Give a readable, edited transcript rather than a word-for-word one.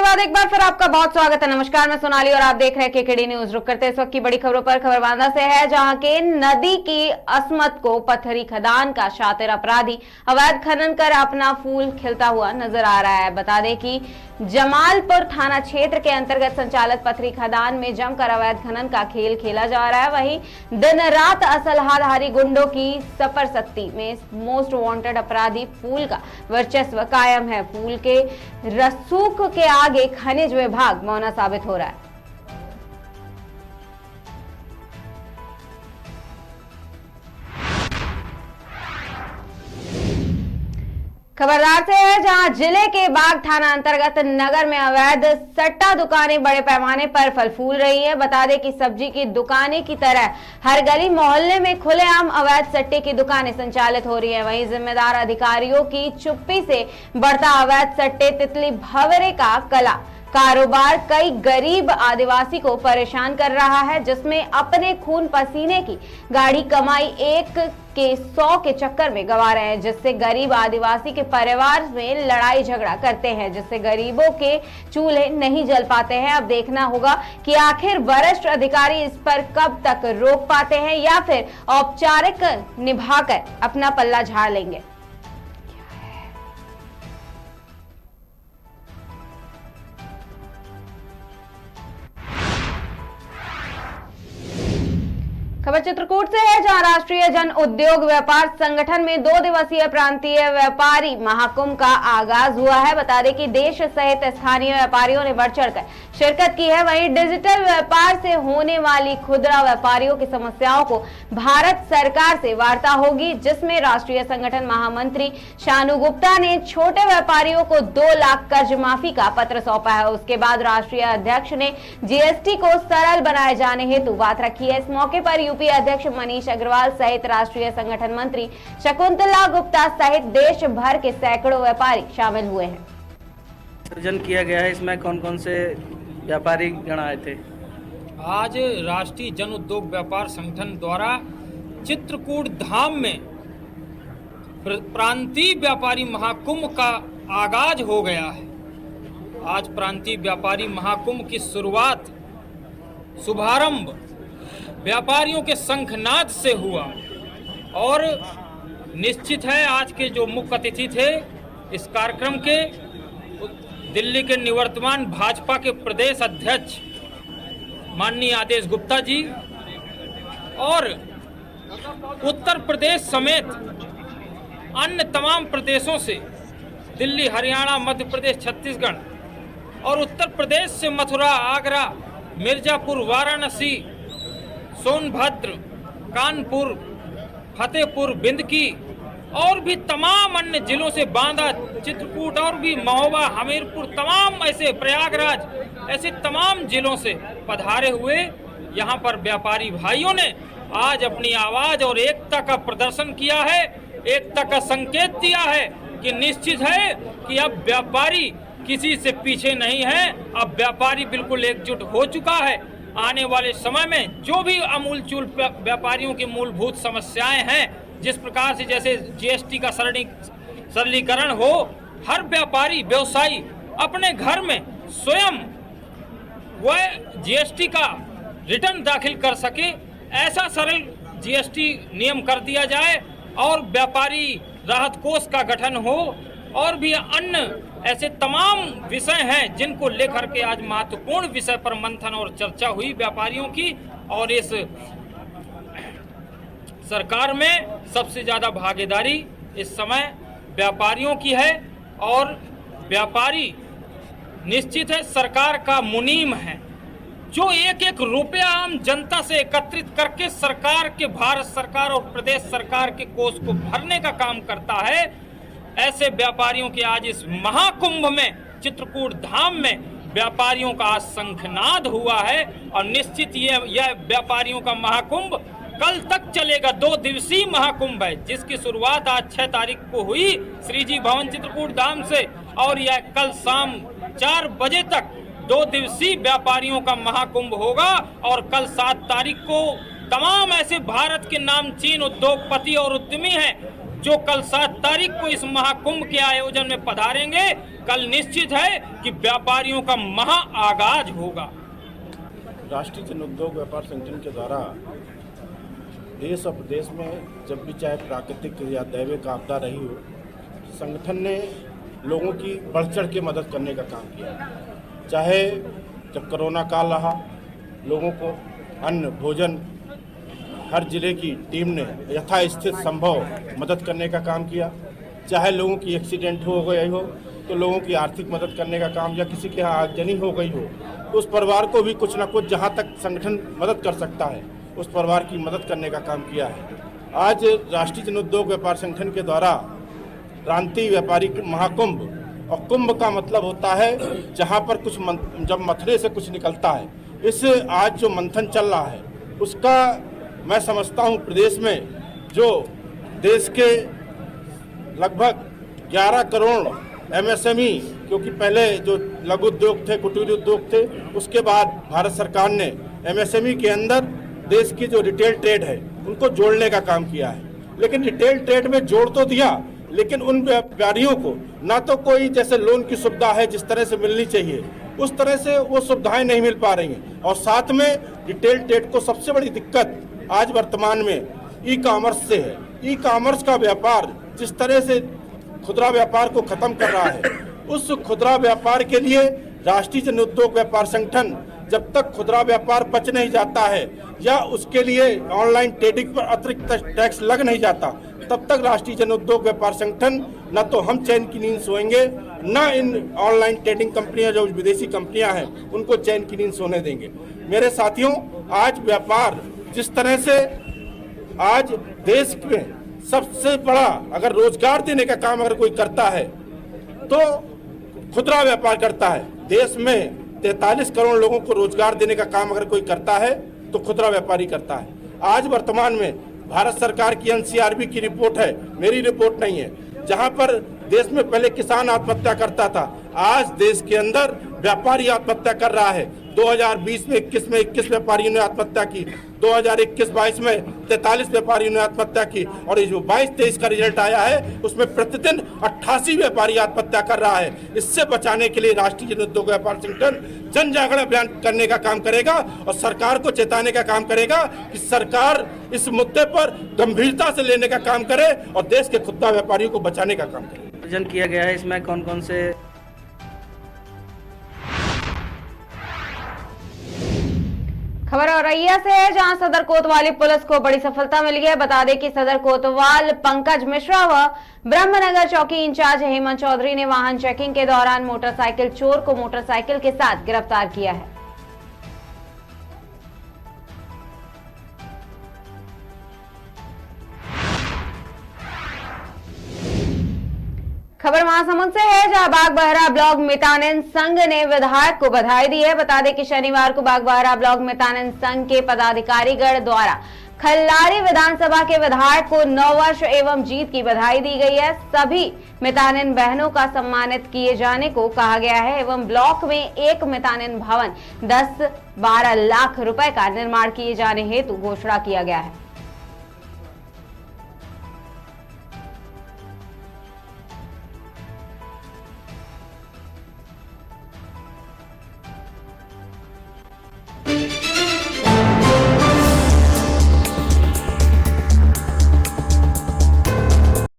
बाद एक बार फिर आपका बहुत स्वागत है। नमस्कार, मैं सोनाली और आप देख रहे हैं केकेडी न्यूज। रुक करते हैं इस वक्त की बड़ी खबरों पर। खबर बांदा से है, जहां के नदी की असमत को पत्थरी खदान का शातिर अपराधी अवैध खनन कर अपना फूल खिलता हुआ नजर आ रहा है। बता दें कि जमालपुर थाना क्षेत्र के अंतर्गत संचालित पत्थरी खदान में जमकर अवैध खनन का खेल खेला जा रहा है। वहीं दिन रात असलहाधारी गुंडों की सफरसत्ती में मोस्ट वांटेड अपराधी फूल का वर्चस्व कायम है। फूल के रसूख के आगे खनिज विभाग मौना साबित हो रहा है। खबरदार से है, जहां जिले के बाग थाना अंतर्गत नगर में अवैध सट्टा दुकानें बड़े पैमाने पर फल फूल रही है। बता दें कि सब्जी की दुकानें की तरह हर गली मोहल्ले में खुलेआम अवैध सट्टे की दुकानें संचालित हो रही है। वहीं जिम्मेदार अधिकारियों की चुप्पी से बढ़ता अवैध सट्टे तितली भंवरे का कला कारोबार कई गरीब आदिवासी को परेशान कर रहा है, जिसमें अपने खून पसीने की गाढ़ी कमाई एक के 100 के चक्कर में गंवा रहे हैं, जिससे गरीब आदिवासी के परिवार में लड़ाई झगड़ा करते हैं, जिससे गरीबों के चूल्हे नहीं जल पाते हैं। अब देखना होगा कि आखिर वरिष्ठ अधिकारी इस पर कब तक रोक पाते हैं या फिर औपचारिक निभाकर अपना पल्ला झाड़ लेंगे। खबर चित्रकूट से है, जहां राष्ट्रीय जन उद्योग व्यापार संगठन में 2 दिवसीय प्रांतीय व्यापारी महाकुंभ का आगाज हुआ है। बता दें कि देश सहित स्थानीय व्यापारियों ने बढ़ चढ़कर शिरकत की है। वहीं डिजिटल व्यापार से होने वाली खुदरा व्यापारियों की समस्याओं को भारत सरकार से वार्ता होगी, जिसमें राष्ट्रीय संगठन महामंत्री शानू गुप्ता ने छोटे व्यापारियों को 2 लाख कर्ज माफी का पत्र सौंपा है। उसके बाद राष्ट्रीय अध्यक्ष ने जीएसटी को सरल बनाए जाने हेतु बात रखी है। इस मौके पर यूपी अध्यक्ष मनीष अग्रवाल सहित राष्ट्रीय संगठन मंत्री शकुंतला गुप्ता सहित देश भर के सैकड़ों व्यापारी शामिल हुए हैं। सृजन किया गया है, इसमें कौन कौन से व्यापारी गण आए थे? आज राष्ट्रीय जन उद्योग व्यापार संगठन द्वारा चित्रकूट धाम में प्रांतीय व्यापारी महाकुंभ का आगाज हो गया है। आज प्रांतीय व्यापारी महाकुंभ की शुभारंभ व्यापारियों के शंखनाद से हुआ और निश्चित है आज के जो मुख्य अतिथि थे इस कार्यक्रम के दिल्ली के निवर्तमान भाजपा के प्रदेश अध्यक्ष माननीय आदेश गुप्ता जी और उत्तर प्रदेश समेत अन्य तमाम प्रदेशों से दिल्ली, हरियाणा, मध्य प्रदेश, छत्तीसगढ़ और उत्तर प्रदेश से मथुरा, आगरा, मिर्जापुर, वाराणसी, सोनभद्र, कानपुर, फतेहपुर, बिंदकी और भी तमाम अन्य जिलों से बांदा, चित्रकूट और भी महोबा, हमीरपुर, तमाम ऐसे प्रयागराज ऐसे तमाम जिलों से पधारे हुए यहाँ पर व्यापारी भाइयों ने आज अपनी आवाज और एकता का प्रदर्शन किया है, एकता का संकेत दिया है कि निश्चित है कि अब व्यापारी किसी से पीछे नहीं है। अब व्यापारी बिल्कुल एकजुट हो चुका है। आने वाले समय में जो भी अमूलचूल व्यापारियों की मूलभूत समस्याएं हैं, जिस प्रकार से जैसे जीएसटी का सरलीकरण हो, हर व्यापारी व्यवसायी अपने घर में स्वयं वह जीएसटी का रिटर्न दाखिल कर सके, ऐसा सरल जीएसटी नियम कर दिया जाए और व्यापारी राहत कोष का गठन हो और भी अन्य ऐसे तमाम विषय हैं जिनको लेकर के आज महत्वपूर्ण विषय पर मंथन और चर्चा हुई व्यापारियों की। और इस सरकार में सबसे ज्यादा भागीदारी इस समय व्यापारियों की है और व्यापारी निश्चित है सरकार का मुनीम है, जो एक एक रुपया आम जनता से एकत्रित करके सरकार के, भारत सरकार और प्रदेश सरकार के कोष को भरने का काम करता है। ऐसे व्यापारियों के आज इस महाकुंभ में चित्रकूट धाम में व्यापारियों का आज शंखनाद हुआ है और निश्चित यह व्यापारियों का महाकुंभ कल तक चलेगा। 2 दिवसीय महाकुंभ है जिसकी शुरुआत आज 6 तारीख को हुई श्रीजी भवन चित्रकूट धाम से और यह कल शाम 4 बजे तक 2 दिवसीय व्यापारियों का महाकुंभ होगा। और कल 7 तारीख को तमाम ऐसे भारत के नामचीन उद्योगपति और उद्यमी हैं जो कल 7 तारीख को इस महाकुंभ के आयोजन में पधारेंगे। कल निश्चित है कि व्यापारियों का महा आगाज होगा। राष्ट्रीय जन उद्योग व्यापार संगठन के द्वारा देश और प्रदेश में जब भी चाहे प्राकृतिक या दैविक आपदा रही हो, संगठन ने लोगों की बढ़ चढ़ के मदद करने का काम किया। चाहे जब कोरोना काल रहा, लोगों को अन्न भोजन हर जिले की टीम ने यथास्थित संभव मदद करने का काम किया। चाहे लोगों की एक्सीडेंट हो गई हो तो लोगों की आर्थिक मदद करने का काम, या किसी के यहाँ आगजनी हो गई हो तो उस परिवार को भी कुछ ना कुछ जहाँ तक संगठन मदद कर सकता है उस परिवार की मदद करने का काम किया है। आज राष्ट्रीय जन उद्योग व्यापार संगठन के द्वारा क्रांति व्यापारी महाकुंभ, और कुंभ का मतलब होता है जहाँ पर कुछ जब मथुरे से कुछ निकलता है, इस आज जो मंथन चल रहा है उसका मैं समझता हूँ प्रदेश में जो देश के लगभग 11 करोड़ MSME, क्योंकि पहले जो लघु उद्योग थे, कुटीर उद्योग थे, उसके बाद भारत सरकार ने MSME के अंदर देश की जो रिटेल ट्रेड है उनको जोड़ने का काम किया है। लेकिन रिटेल ट्रेड में जोड़ तो दिया, लेकिन उन व्यापारियों को ना तो कोई जैसे लोन की सुविधा है जिस तरह से मिलनी चाहिए उस तरह से वो सुविधाएं नहीं मिल पा रही हैं। और साथ में रिटेल ट्रेड को सबसे बड़ी दिक्कत आज वर्तमान में ई-कॉमर्स से है। ई-कॉमर्स का व्यापार जिस तरह से खुदरा व्यापार को खत्म कर रहा है, उस खुदरा व्यापार के लिए राष्ट्रीय जन उद्योग व्यापार संगठन जब तक खुदरा व्यापार बच नहीं जाता है या उसके लिए ऑनलाइन ट्रेडिंग पर अतिरिक्त टैक्स लग नहीं जाता, तब तक राष्ट्रीय जन उद्योग व्यापार संगठन न तो हम चैन की नींद सोएंगे, न इन ऑनलाइन ट्रेडिंग कंपनियां जो विदेशी कंपनियां हैं उनको चैन की नींद सोने देंगे। मेरे साथियों, आज व्यापार जिस तरह से आज देश में सबसे बड़ा अगर रोजगार देने का काम अगर कोई करता है तो खुदरा व्यापार करता है। देश में 43 करोड़ लोगों को रोजगार देने का काम अगर कोई करता है तो खुदरा व्यापारी करता है। आज वर्तमान में भारत सरकार की NCRB की रिपोर्ट है, मेरी रिपोर्ट नहीं है, जहां पर देश में पहले किसान आत्महत्या करता था, आज देश के अंदर व्यापारी आत्महत्या कर रहा है। 2020 में 21 में 21 व्यापारियों ने आत्महत्या की, 2021-22 में 43 व्यापारियों ने आत्महत्या की, और ये जो 22-23 का रिजल्ट आया है उसमें प्रतिदिन 88 व्यापारी आत्महत्या कर रहा है। इससे बचाने के लिए राष्ट्रीय जन उद्योग व्यापार संगठन जन जागरण अभियान करने का काम करेगा और सरकार को चेताने का काम करेगा कि सरकार इस मुद्दे पर गंभीरता से लेने का काम करे और देश के खुदरा व्यापारियों को बचाने का काम करे। आयोजन किया गया है, इसमें कौन कौन से खबर औरैया से है, जहां सदर कोतवाली पुलिस को बड़ी सफलता मिली है। बता दें कि सदर कोतवाल पंकज मिश्रा व ब्रह्मनगर चौकी इंचार्ज हेमंत चौधरी ने वाहन चेकिंग के दौरान मोटरसाइकिल चोर को मोटरसाइकिल के साथ गिरफ्तार किया है। खबर महासमुंद से है, जहां बागबहरा ब्लॉक मितानिन संघ ने विधायक को बधाई दी है। बता दें कि शनिवार को बागबहरा ब्लॉक मितानिन संघ के पदाधिकारीगण द्वारा खल्लारी विधानसभा के विधायक को 9 वर्ष एवं जीत की बधाई दी गई है। सभी मितानिन बहनों का सम्मानित किए जाने को कहा गया है एवं ब्लॉक में एक मितानिन भवन 10-12 लाख रुपए का निर्माण किए जाने हेतु घोषणा किया गया है।